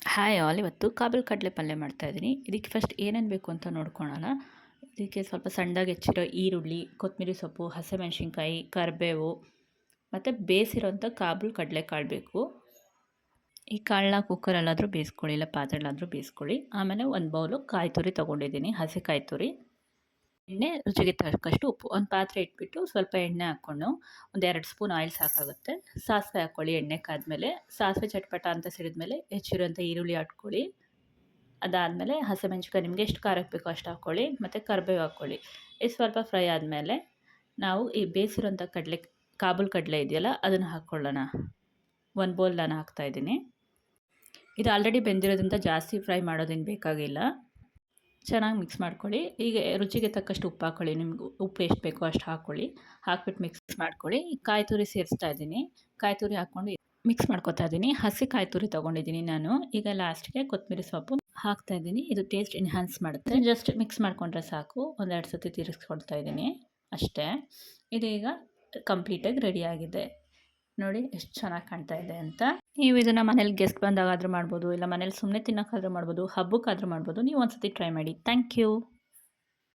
Hi all, ಇವತ್ತು ಕಾಬೂಲ್ ಕಡಲೆ ಪಲ್ಯ ಮಾಡ್ತಾಯಿದ್ದೀನಿ. ಇದಕ್ಕೆ ಫಸ್ಟ್ ಏನೇನು ಬೇಕು ಅಂತ ನೋಡ್ಕೊಳ್ಳೋಣ. ಇದಕ್ಕೆ ಸ್ವಲ್ಪ ಸಣ್ಣದಾಗಿ ಹೆಚ್ಚಿರೋ ಈರುಳ್ಳಿ, ಕೊತ್ತಂಬರಿ ಸೊಪ್ಪು, ಹಸಿಮೆಣಸಿನ್ಕಾಯಿ, ಕರಿಬೇವು ಮತ್ತು ಬೇಯಿಸಿರೋಂಥ ಕಾಬೂಲ್ ಕಡಲೆಕಾಳು ಬೇಕು. ಈ ಕಾಳನ್ನ ಕುಕ್ಕರಲ್ಲಾದರೂ ಬೇಯಿಸ್ಕೊಳ್ಳಿ, ಇಲ್ಲ ಪಾತ್ರೆಲಾದರೂ ಬೇಯಿಸ್ಕೊಳ್ಳಿ. ಆಮೇಲೆ ಒಂದು ಬೌಲು ಕಾಯಿ ತುರಿ ತೊಗೊಂಡಿದ್ದೀನಿ, ಹಸಿ ಕಾಯಿ ತುರಿ. ಎಣ್ಣೆ, ರುಚಿಗೆ ತಕ್ಕಷ್ಟು ಉಪ್ಪು. ಒಂದು ಪಾತ್ರೆ ಇಟ್ಬಿಟ್ಟು ಸ್ವಲ್ಪ ಎಣ್ಣೆ ಹಾಕ್ಕೊಂಡು ಒಂದು 2 ಸ್ಪೂನ್ ಆಯಿಲ್ ಸಾಕಾಗುತ್ತೆ. ಸಾಸಿವೆ ಹಾಕ್ಕೊಳ್ಳಿ. ಎಣ್ಣೆ ಕಾದ್ಮೇಲೆ ಸಾಸಿವೆ ಚಟ್ಪಟ ಅಂತ ಸಿಡಿದ್ಮೇಲೆ ಹೆಚ್ಚಿರೋಂಥ ಈರುಳ್ಳಿ ಹಾಕ್ಕೊಳ್ಳಿ. ಅದಾದಮೇಲೆ ಹಸಿಮೆಣ್ಸಿನ್ಕಾಯಿ ನಿಮಗೆ ಎಷ್ಟು ಖಾರಕ್ಕೆ ಬೇಕೋ ಅಷ್ಟು ಹಾಕ್ಕೊಳ್ಳಿ, ಮತ್ತು ಕರಿಬೇವು ಹಾಕ್ಕೊಳ್ಳಿ. ಇದು ಸ್ವಲ್ಪ ಫ್ರೈ ಆದಮೇಲೆ ನಾವು ಈ ಬೇಯಿಸಿರೋಂಥ ಕಾಬೂಲ್ ಕಡಲೆ ಇದೆಯಲ್ಲ ಅದನ್ನು ಹಾಕ್ಕೊಳ್ಳೋಣ. ಒಂದು ಬೌಲ್ ನಾನು ಹಾಕ್ತಾಯಿದ್ದೀನಿ. ಇದು ಆಲ್ರೆಡಿ ಬೆಂದಿರೋದ್ರಿಂದ ಜಾಸ್ತಿ ಫ್ರೈ ಮಾಡೋದೇನು ಬೇಕಾಗಿಲ್ಲ. ಚೆನ್ನಾಗಿ ಮಿಕ್ಸ್ ಮಾಡ್ಕೊಳ್ಳಿ. ಈಗ ರುಚಿಗೆ ತಕ್ಕಷ್ಟು ಉಪ್ಪು ಹಾಕ್ಕೊಳ್ಳಿ. ನಿಮ್ಗೆ ಉಪ್ಪು ಎಷ್ಟು ಬೇಕೋ ಅಷ್ಟು ಹಾಕ್ಕೊಳ್ಳಿ. ಹಾಕ್ಬಿಟ್ಟು ಮಿಕ್ಸ್ ಮಾಡ್ಕೊಳ್ಳಿ. ಕಾಯಿ ತುರಿ ಸೇರಿಸ್ತಾ ಇದ್ದೀನಿ. ಕಾಯಿ ತುರಿ ಹಾಕ್ಕೊಂಡು ಮಿಕ್ಸ್ ಮಾಡ್ಕೊತಾ ಇದ್ದೀನಿ. ಹಸಿ ಕಾಯಿ ತುರಿ ತೊಗೊಂಡಿದ್ದೀನಿ ನಾನು. ಈಗ ಲಾಸ್ಟ್ಗೆ ಕೊತ್ತಂಬರಿ ಸೊಪ್ಪು ಹಾಕ್ತಾಯಿದ್ದೀನಿ. ಇದು ಟೇಸ್ಟ್ ಎನ್ಹಾನ್ಸ್ ಮಾಡುತ್ತೆ. ಜಸ್ಟ್ ಮಿಕ್ಸ್ ಮಾಡಿಕೊಂಡ್ರೆ ಸಾಕು. 1-2 ಸತಿ ತಿರುಗಿಸ್ಕೊಳ್ತಾ ಇದ್ದೀನಿ ಅಷ್ಟೇ. ಇದೀಗ ಕಂಪ್ಲೀಟಾಗಿ ರೆಡಿಯಾಗಿದೆ. ನೋಡಿ ಎಷ್ಟು ಚೆನ್ನಾಗಿ ಕಾಣ್ತಾ ಇದೆ ಅಂತ. ನೀವು ಇದನ್ನು ಮನೇಲಿ ಗೆಸ್ಟ್ ಬಂದಾಗಾದರೂ ಮಾಡ್ಬೋದು, ಇಲ್ಲ ಮನೇಲಿ ಸುಮ್ಮನೆ ತಿನ್ನೋಕ್ಕಾದ್ರೂ ಮಾಡ್ಬೋದು, ಹಬ್ಬಕ್ಕಾದ್ರೂ ಮಾಡ್ಬೋದು. ನೀವು ಒಂದು ಸತಿ ಟ್ರೈ ಮಾಡಿ. Thank you.